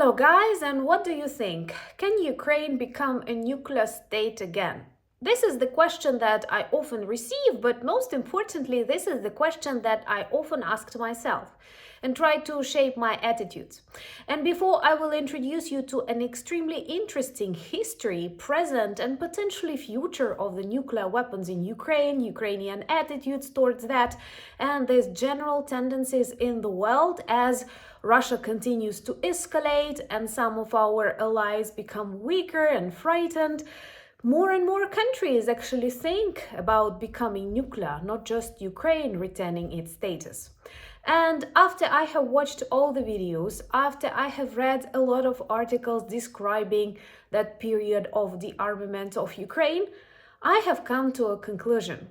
Hello guys, and what do you think? Can Ukraine become a nuclear state again? This is the question that I often receive, but most importantly, this is the question that I often asked myself and try to shape my attitudes. And before I will introduce you to an extremely interesting history, present and potentially future of the nuclear weapons in Ukraine, Ukrainian attitudes towards that, and these general tendencies in the world as Russia continues to escalate and some of our allies become weaker and frightened, more and more countries actually think about becoming nuclear, not just Ukraine retaining its status. And after I have watched all the videos, after I have read a lot of articles describing that period of the armament of Ukraine, I have come to a conclusion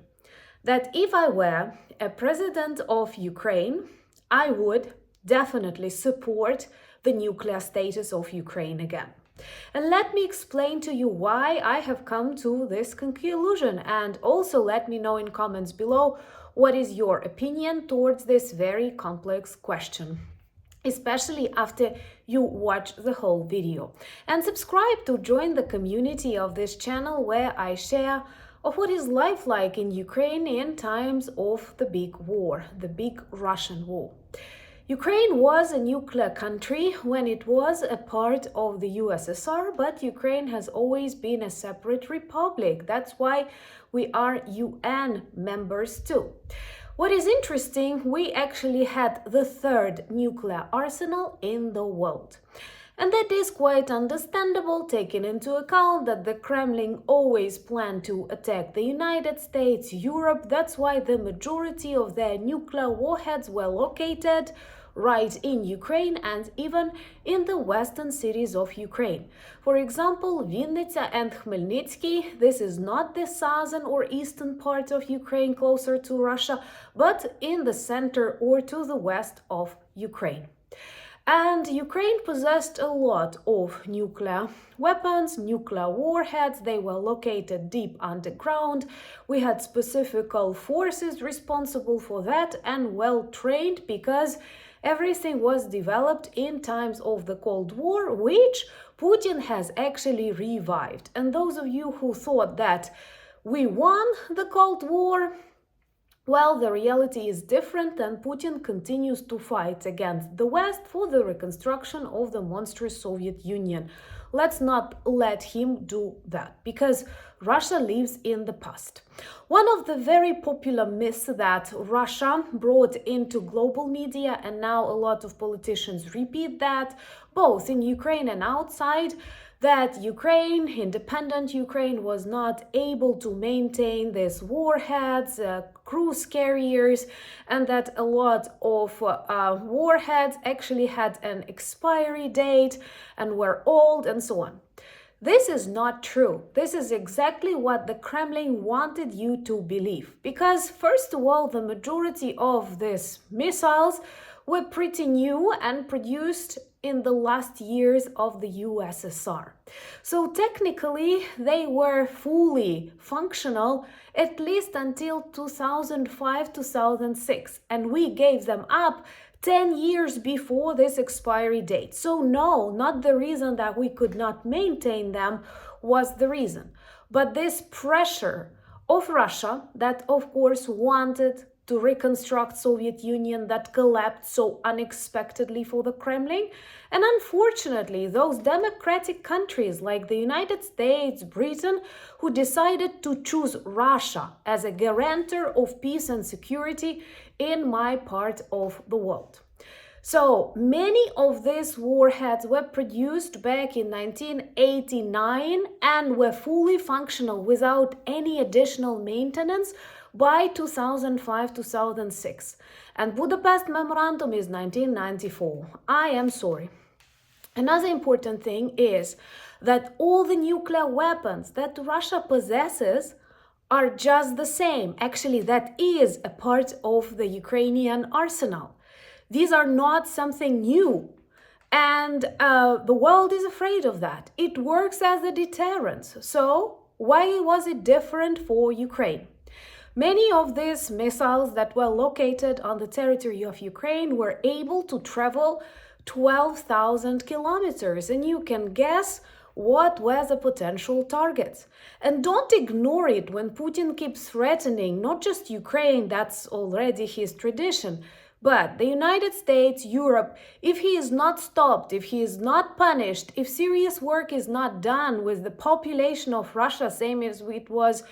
that if I were a president of Ukraine, I would definitely support the nuclear status of Ukraine again. And let me explain to you why I have come to this conclusion, and also let me know in comments below what is your opinion towards this very complex question, especially after you watch the whole video. And subscribe to join the community of this channel where I share of what is life like in Ukraine in times of the big war, the big Russian war. Ukraine was a nuclear country when it was a part of the USSR, but Ukraine has always been a separate republic. That's why we are UN members too. What is interesting, we actually had the third nuclear arsenal in the world. And that is quite understandable, taking into account that the Kremlin always planned to attack the United States, Europe. That's why the majority of their nuclear warheads were located right in Ukraine and even in the western cities of Ukraine. For example, Vinnytsia and Khmelnytsky, this is not the southern or eastern part of Ukraine closer to Russia, but in the center or to the west of Ukraine. And Ukraine possessed a lot of nuclear weapons, nuclear warheads. They were located deep underground. We had specific forces responsible for that and well trained, because everything was developed in times of the Cold War, which Putin has actually revived. And those of you who thought that we won the Cold War, well, the reality is different, and Putin continues to fight against the West for the reconstruction of the monstrous Soviet Union. Let's not let him do that, because Russia lives in the past. One of the very popular myths that Russia brought into global media, and now a lot of politicians repeat that, both in Ukraine and outside, that Ukraine, independent Ukraine, was not able to maintain these warheads, cruise carriers, and that a lot of warheads actually had an expiry date and were old and so on. This is not true. This is exactly what the Kremlin wanted you to believe. Because, first of all, the majority of these missiles were pretty new and produced in the last years of the USSR. So technically, they were fully functional at least until 2005-2006, and we gave them up 10 years before this expiry date. So no, not the reason that we could not maintain them was the reason, but this pressure of Russia that of course wanted to reconstruct Soviet Union that collapsed so unexpectedly for the Kremlin. And unfortunately, those democratic countries like the United States, Britain, who decided to choose Russia as a guarantor of peace and security in my part of the world. So many of these warheads were produced back in 1989 and were fully functional without any additional maintenance by 2005-2006. And Budapest Memorandum is 1994. I am sorry. Another important thing is that all the nuclear weapons that Russia possesses are just the same. Actually, that is a part of the Ukrainian arsenal. These are not something new. And the world is afraid of that. It works as a deterrent. So why was it different for Ukraine? Many of these missiles that were located on the territory of Ukraine were able to travel 12,000 kilometers, and you can guess what were the potential targets. And don't ignore it when Putin keeps threatening not just Ukraine, that's already his tradition, but the United States, Europe. If he is not stopped, if he is not punished, if serious work is not done with the population of Russia, same as it was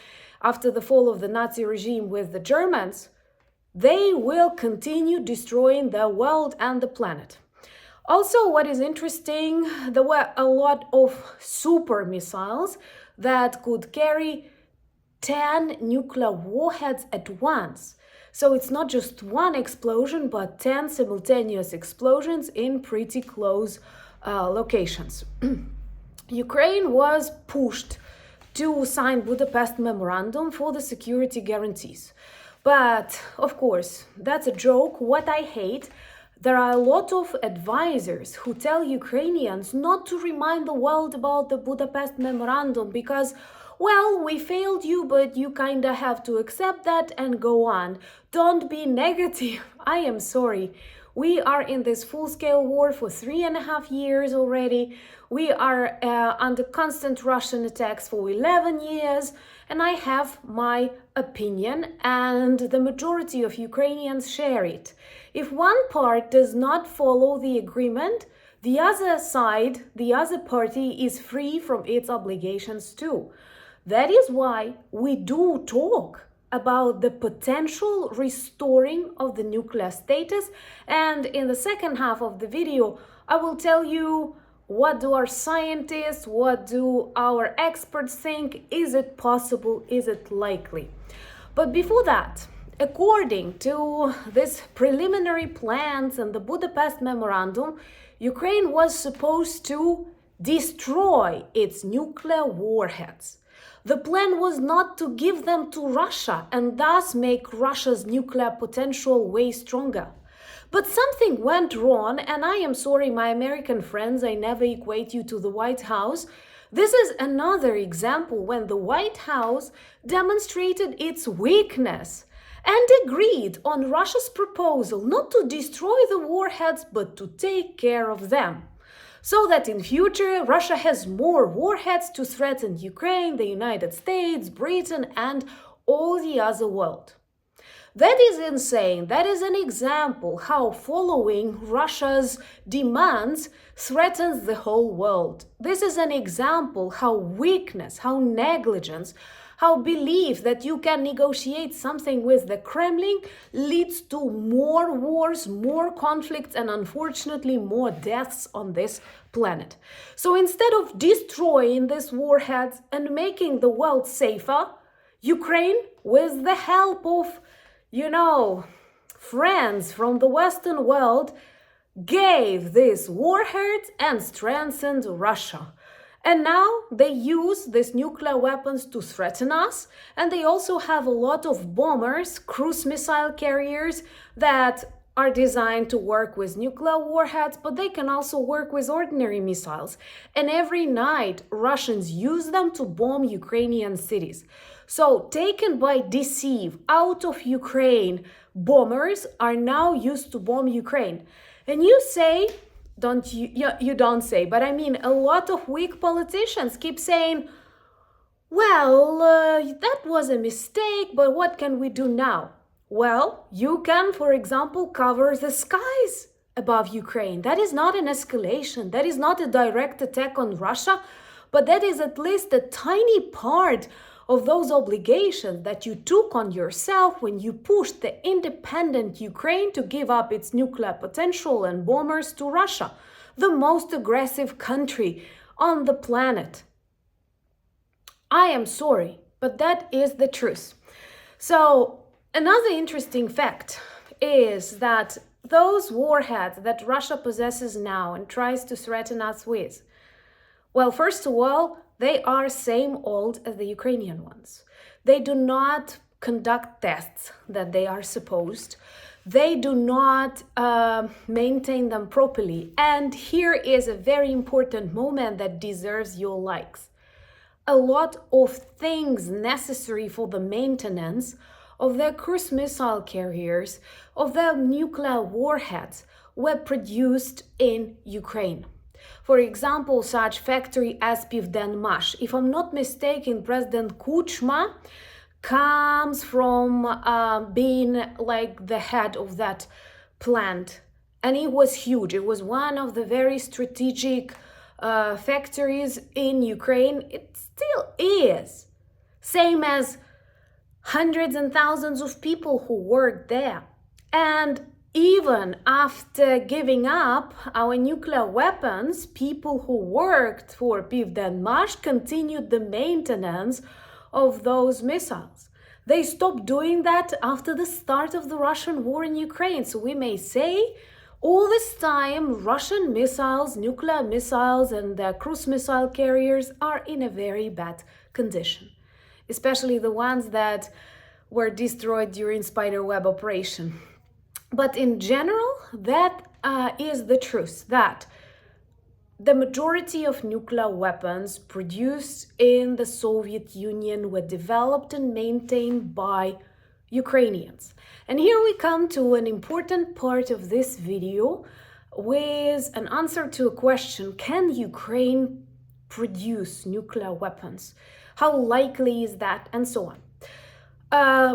after the fall of the Nazi regime with the Germans, they will continue destroying the world and the planet. Also, what is interesting, there were a lot of super missiles that could carry 10 nuclear warheads at once. So it's not just one explosion, but 10 simultaneous explosions in pretty close locations. Ukraine was pushed to sign Budapest Memorandum for the security guarantees. But, of course, that's a joke. What I hate, there are a lot of advisors who tell Ukrainians not to remind the world about the Budapest Memorandum because, well, we failed you, but you kinda have to accept that and go on. Don't be negative. I am sorry. We are in this full-scale war for 3.5 years already. We are under constant Russian attacks for 11 years, and I have my opinion, and the majority of Ukrainians share it. If one part does not follow the agreement, the other side, the other party is free from its obligations too. That is why we do talk about the potential restoring of the nuclear status, and in the second half of the video I will tell you what do our scientists, what do our experts think, is it possible, is it likely. But before that, according to these preliminary plans and the Budapest Memorandum, Ukraine was supposed to destroy its nuclear warheads. The plan was not to give them to Russia and thus make Russia's nuclear potential way stronger. But something went wrong, and I am sorry, my American friends, I never equate you to the White House. This is another example when the White House demonstrated its weakness and agreed on Russia's proposal not to destroy the warheads but to take care of them, so that in future Russia has more warheads to threaten Ukraine, the United States, Britain, and all the other world. That is insane. That is an example how following Russia's demands threatens the whole world. This is an example how weakness, how negligence, how belief that you can negotiate something with the Kremlin leads to more wars, more conflicts, and unfortunately more deaths on this planet. So instead of destroying these warheads and making the world safer, Ukraine, with the help of, friends from the Western world, gave these warheads and strengthened Russia. And now they use these nuclear weapons to threaten us, and they also have a lot of bombers, cruise missile carriers that are designed to work with nuclear warheads, but they can also work with ordinary missiles. And every night, Russians use them to bomb Ukrainian cities. So, taken by deceive out of Ukraine, bombers are now used to bomb Ukraine. And you say, you don't say, but I mean, a lot of weak politicians keep saying, well, that was a mistake, but what can we do now? Well, you can, for example, cover the skies above Ukraine. That is not an escalation. That is not a direct attack on Russia, but that is at least a tiny part of those obligations that you took on yourself when you pushed the independent Ukraine to give up its nuclear potential and bombers to Russia, the most aggressive country on the planet. I am sorry, but that is the truth. So, another interesting fact is that those warheads that Russia possesses now and tries to threaten us with, well, first of all, they are same old as the Ukrainian ones. They do not conduct tests that they are supposed. They do not maintain them properly. And here is a very important moment that deserves your likes. A lot of things necessary for the maintenance of their cruise missile carriers, of their nuclear warheads, were produced in Ukraine. For example, such factory as Pivdenmash. If I'm not mistaken, President Kuchma comes from being like the head of that plant. And it was huge. It was one of the very strategic factories in Ukraine. It still is. Same as hundreds and thousands of people who work there. And even after giving up our nuclear weapons, people who worked for Pivdenmash continued the maintenance of those missiles. They stopped doing that after the start of the Russian war in Ukraine. So we may say all this time Russian missiles, nuclear missiles, and cruise missile carriers are in a very bad condition, especially the ones that were destroyed during spiderweb operation. But in general, that is the truth, that the majority of nuclear weapons produced in the Soviet Union were developed and maintained by Ukrainians. And here we come to an important part of this video with an answer to a question: can Ukraine produce nuclear weapons? How likely is that? And so on.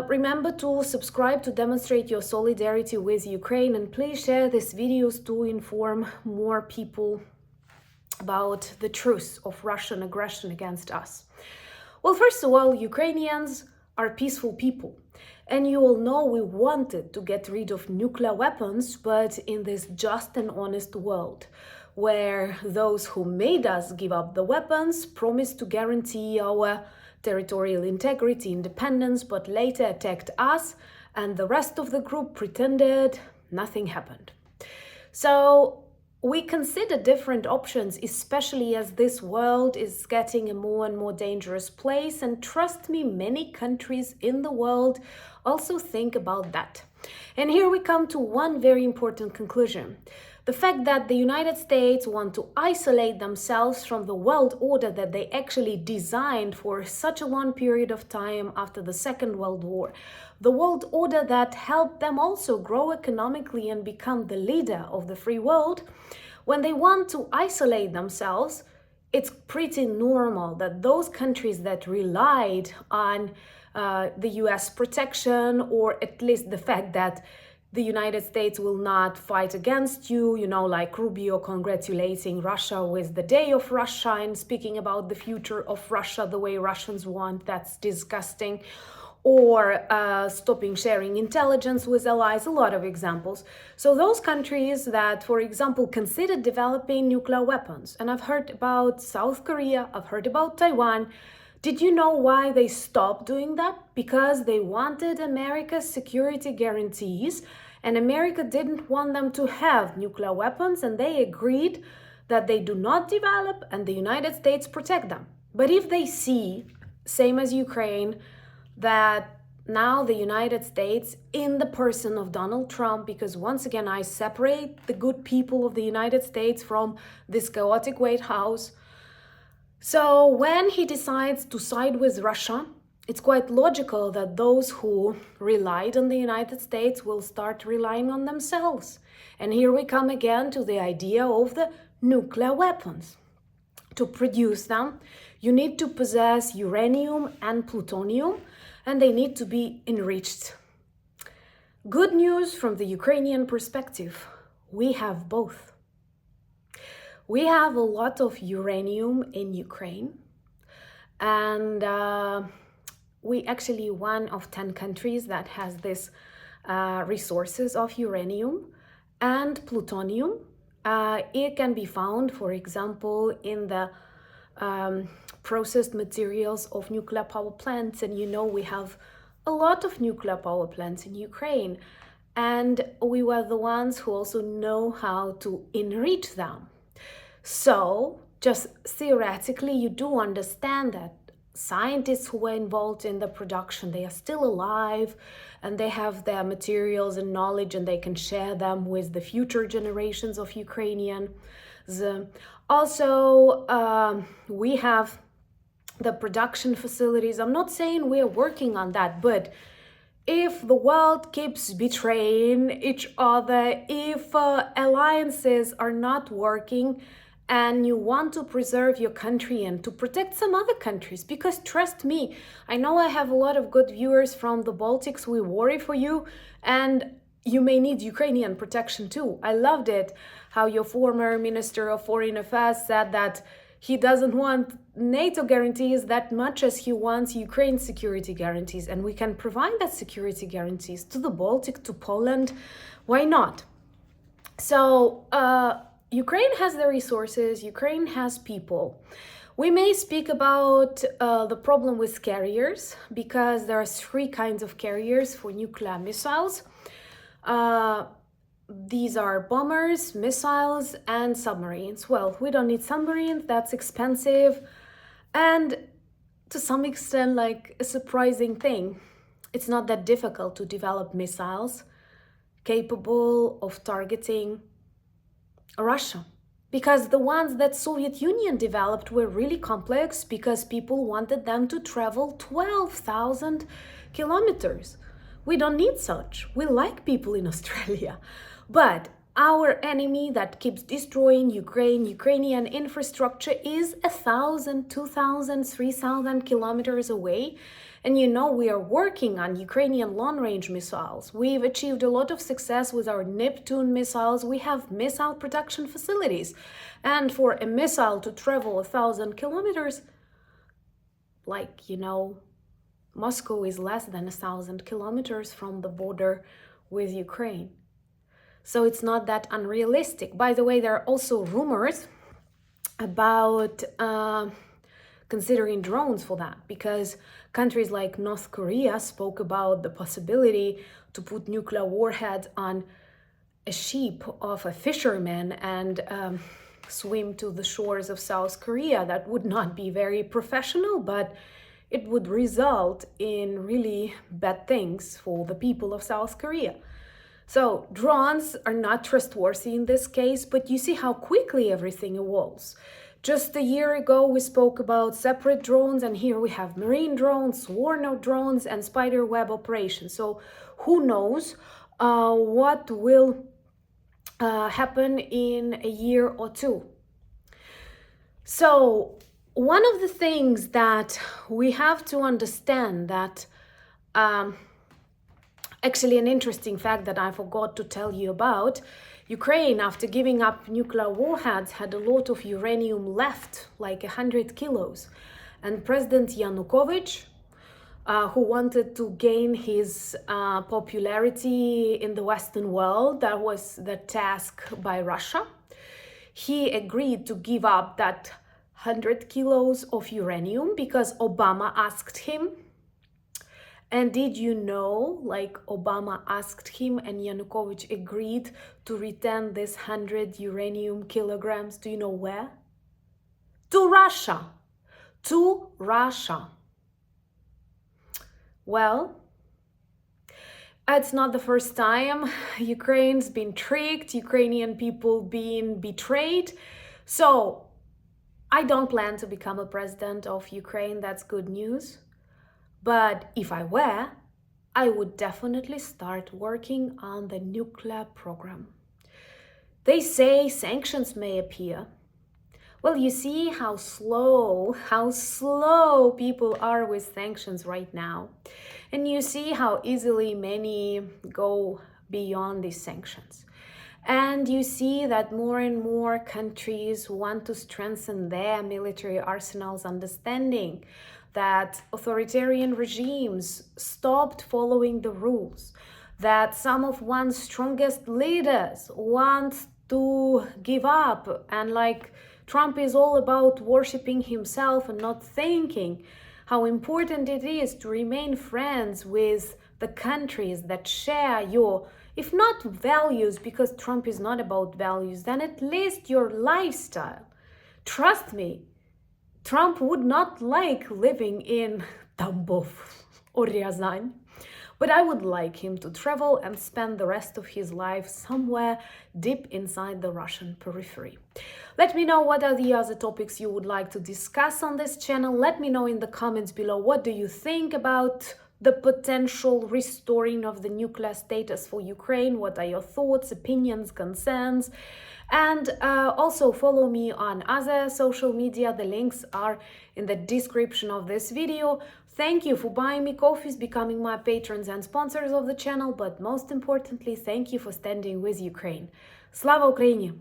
Remember to subscribe to demonstrate your solidarity with Ukraine, and please share these videos to inform more people about the truth of Russian aggression against us. Well, first of all, Ukrainians are peaceful people. And you all know we wanted to get rid of nuclear weapons, but in this just and honest world, where those who made us give up the weapons promised to guarantee our territorial integrity, independence, but later attacked us, and the rest of the group pretended nothing happened. So we consider different options, especially as this world is getting a more and more dangerous place. And trust me, many countries in the world also think about that. And here we come to one very important conclusion. The fact that the United States want to isolate themselves from the world order that they actually designed for such a long period of time after the Second World War. The world order that helped them also grow economically and become the leader of the free world. When they want to isolate themselves, it's pretty normal that those countries that relied on the US protection, or at least the fact that the United States will not fight against you, like Rubio congratulating Russia with the day of Russia and speaking about the future of Russia the way Russians want, that's disgusting. Or stopping sharing intelligence with allies, a lot of examples. So those countries that, for example, considered developing nuclear weapons, and I've heard about South Korea, I've heard about Taiwan. Did you know why they stopped doing that? Because they wanted America's security guarantees, and America didn't want them to have nuclear weapons, and they agreed that they do not develop and the United States protect them. But if they see, same as Ukraine, that now the United States, in the person of Donald Trump, because once again, I separate the good people of the United States from this chaotic White House. So when he decides to side with Russia, it's quite logical that those who relied on the United States will start relying on themselves. And here we come again to the idea of the nuclear weapons. To produce them, you need to possess uranium and plutonium, and they need to be enriched. Good news from the Ukrainian perspective, we have both. We have a lot of uranium in Ukraine, and we actually one of 10 countries that has this resources of uranium and plutonium. It can be found, for example, in the processed materials of nuclear power plants. And we have a lot of nuclear power plants in Ukraine. And we were the ones who also know how to enrich them. So just theoretically, you do understand that scientists who were involved in the production, they are still alive and they have their materials and knowledge, and they can share them with the future generations of Ukrainians. Also, we have the production facilities. I'm not saying we're working on that, but if the world keeps betraying each other, if alliances are not working, and you want to preserve your country and to protect some other countries, because trust me, I know I have a lot of good viewers from the Baltics. We worry for you, and you may need Ukrainian protection too. I loved it how your former Minister of Foreign Affairs said that he doesn't want NATO guarantees that much as he wants Ukraine's security guarantees, and we can provide that security guarantees to the Baltic, to Poland. Why not? So Ukraine has the resources, Ukraine has people. We may speak about the problem with carriers, because there are three kinds of carriers for nuclear missiles. These are bombers, missiles, and submarines. Well, we don't need submarines, that's expensive. And to some extent, like a surprising thing, it's not that difficult to develop missiles capable of targeting Russia. Because the ones that Soviet Union developed were really complex, because people wanted them to travel 12,000 kilometers. We don't need such. We like people in Australia. But our enemy that keeps destroying Ukrainian infrastructure is 1,000, 2,000, 3,000 kilometers away. And you know, we are working on Ukrainian long-range missiles. We've achieved a lot of success with our Neptune missiles. We have missile production facilities. And for a missile to travel 1,000 kilometers, like, you know, Moscow is less than 1,000 kilometers from the border with Ukraine. So it's not that unrealistic. By the way, there are also rumors about considering drones for that, because countries like North Korea spoke about the possibility to put nuclear warheads on a ship of a fisherman and swim to the shores of South Korea. That would not be very professional, but it would result in really bad things for the people of South Korea. So drones are not trustworthy in this case, but you see how quickly everything evolves. Just a year ago, we spoke about separate drones, and here we have marine drones, swarm drones, and spider web operations. So who knows what will happen in a year or two. So one of the things that we have to understand that actually, an interesting fact that I forgot to tell you about, Ukraine, after giving up nuclear warheads, had a lot of uranium left, like 100 kilos. And President Yanukovych, who wanted to gain his popularity in the Western world, that was the task by Russia, he agreed to give up that 100 kilos of uranium because Obama asked him. And did you know, like, Obama asked him and Yanukovych agreed to return this 100 uranium kilograms, do you know where? To Russia. To Russia. Well, it's not the first time Ukraine's been tricked, Ukrainian people being betrayed. So I don't plan to become a president of Ukraine, that's good news. But if I were, I would definitely start working on the nuclear program. They say sanctions may appear. Well, you see how slow people are with sanctions right now. And you see how easily many go beyond these sanctions. And you see that more and more countries want to strengthen their military arsenals, understanding that authoritarian regimes stopped following the rules, that some of one's strongest leaders want to give up, and like Trump is all about worshiping himself and not thinking how important it is to remain friends with the countries that share your, if not values, because Trump is not about values, then at least your lifestyle. Trust me, Trump would not like living in Tambov or Ryazan, but I would like him to travel and spend the rest of his life somewhere deep inside the Russian periphery. Let me know what are the other topics you would like to discuss on this channel. Let me know in the comments below, what do you think about the potential restoring of the nuclear status for Ukraine. What are your thoughts, opinions, concerns? And also follow me on other social media. The links are in the description of this video. Thank you for buying me coffees, becoming my patrons and sponsors of the channel, but most importantly, thank you for standing with Ukraine. Slava Ukraini!